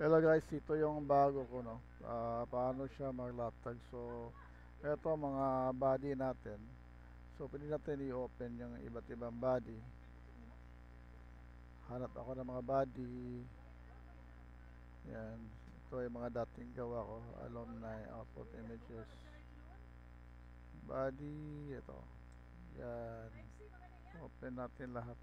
Hello guys, ito yung bago ko, no. Paano siya maglatag. So, ito mga body natin. So, pwede natin i-open yung iba't ibang body. Hanap ako ng mga body. Yan. Ito yung mga dating gawa ko. Alumni, output images. Body, ito. Yan. Open natin lahat.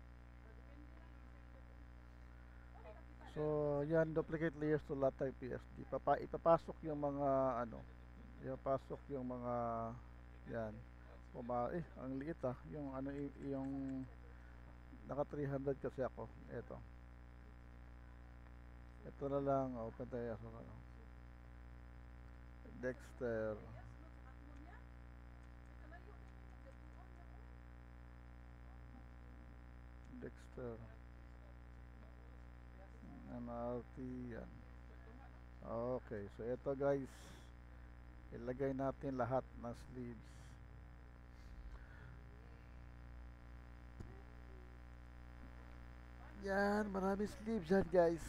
So, yan, duplicate layers to latag PSD. Ipapasok yung mga, ipapasok yung mga, yan. Ang liit yung yung naka 300 kasi ako. Ito na lang, open tayo sa Dexter. Dexter. MRT yan. Okay, so ito guys, ilagay natin lahat ng sleeves. Yan, marami sleeves yan guys.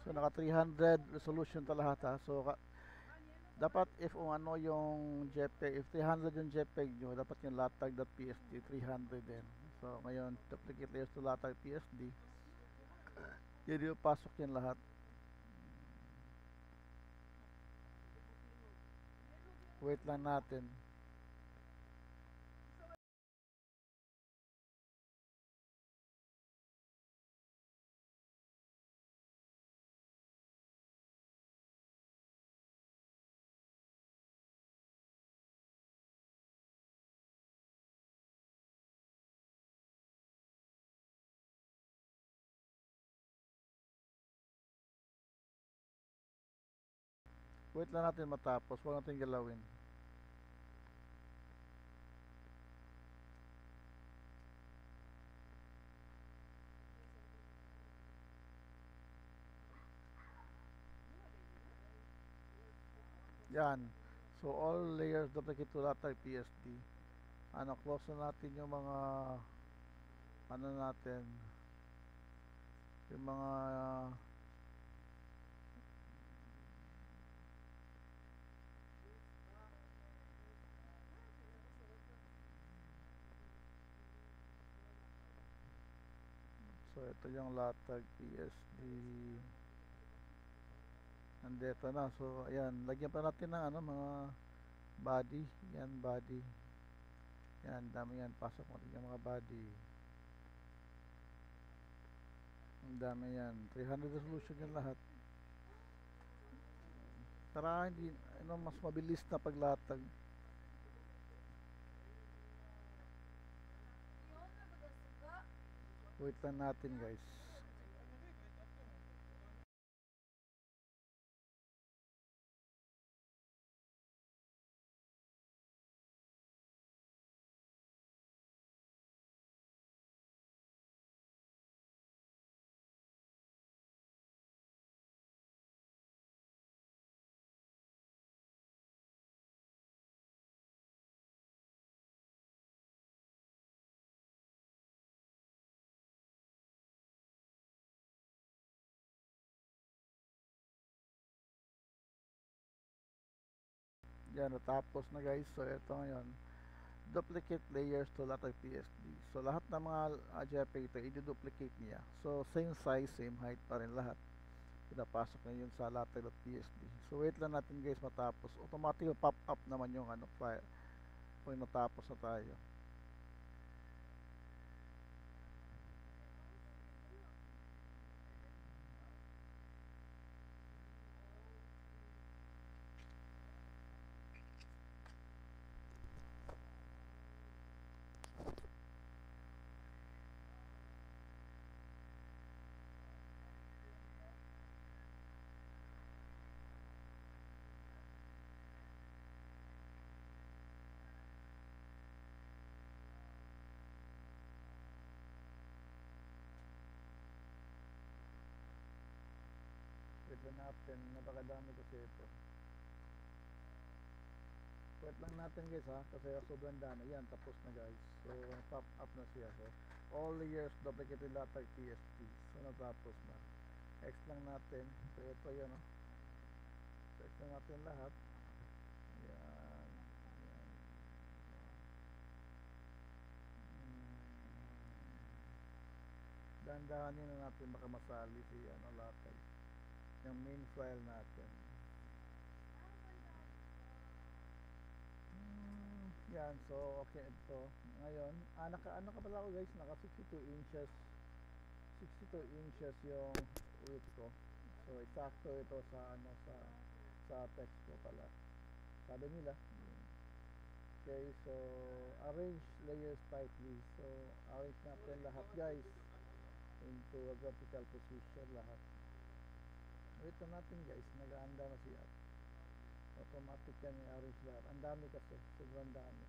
So naka 300 resolution ta lahat ha. So dapat if ano yung JPEG, if 300 yung JPEG nyo, dapat yung latag.psd 300 din. So ngayon, duplicate layers to latag PSD. Yan yung pasok yan lahat. Wait lang natin. Wait lang natin matapos. Huwag natin galawin. Yan. So all layers duplicate to latag PSD. Close na natin yung mga natin, yung mga so ito yung latag PSD. Nandito na. So ayan, lagyan pa natin ng mga body. Yan, body. Yan, dami yan. Pasok mo rin yung mga body. Ang dami yan. 300 resolution yan lahat. Para hindi, mas mabilis na paglatag. Wait lang natin guys. Yan, natapos na guys. So ito ngayon, duplicate layers to latag PSD. So lahat ng mga JPEG ito, i-duplicate niya. So same size, same height pa rin lahat. Pinapasok na yun sa latag.psd. So wait lang natin guys matapos. Automatic pop up naman yung file kung natapos na tayo. Wait lang natin, napakadami kasi ito. Wait lang natin guys kasi sobrang dami. Yan, tapos na guys. So pop up na siya. So all layers duplicated latag PSD. So natapos na. X lang natin. So ito yun, no? So X lang natin lahat. Yan. Yan. Dahan-dahanin na natin baka masali si ano Lakay. Yung main file natin. Yan, so okay ito. Ngayon, ano ka pala ako guys, naka 62 inches. 62 inches yung width ko. So eksakto ito sa ano sa text ko pala. Sabi nila. Okay, so arrange layers tightly. So arrange natin lahat guys into a vertical position lahat. Wait na natin guys, nag-aanda na siya. Automatic yan i-arrange lahat. Ang dami kasi, sobrang dami.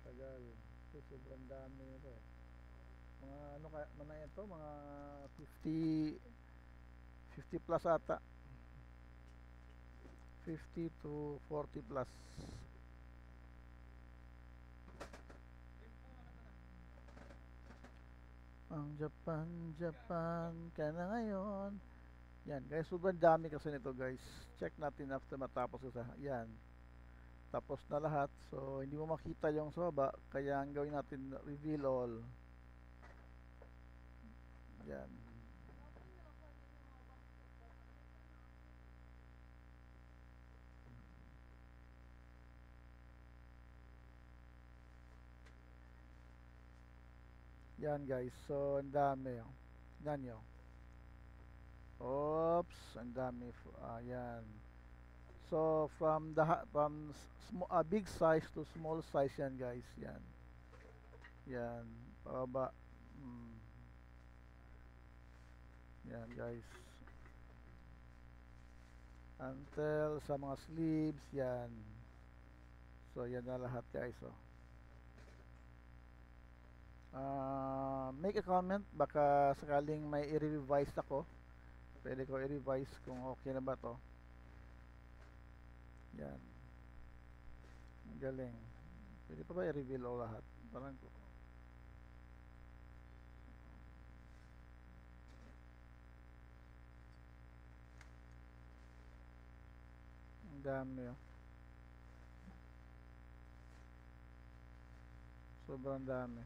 Tagal. So, sobrang dami nito eh. Mga ano kaya, mana ito, mga 50 plus ata. 50 to 40 plus. Ang Japan, Japan ka na ngayon. Yan guys, sobrang dami kasi nito guys. Check natin after matapos isa. Yan. Tapos na lahat. So, hindi mo makita yung sa baba. Kaya ang gawin natin, reveal all. Yan. Yan guys. So, ang dami. Yan yun. Oops, ang dami. Yan. So, from big size to small size yan guys. Yan. Yan. Pababa. Yan guys. Until sa mga sleeves. Yan. So, yan na lahat guys. Oh. Make a comment. Baka sakaling may i-revise ako. Pwede ko i-revise kung okay na ba to. Yan. Galing. Pwede pa ba i-reveal o lahat? Parang ang dami oh. Sobrang dami.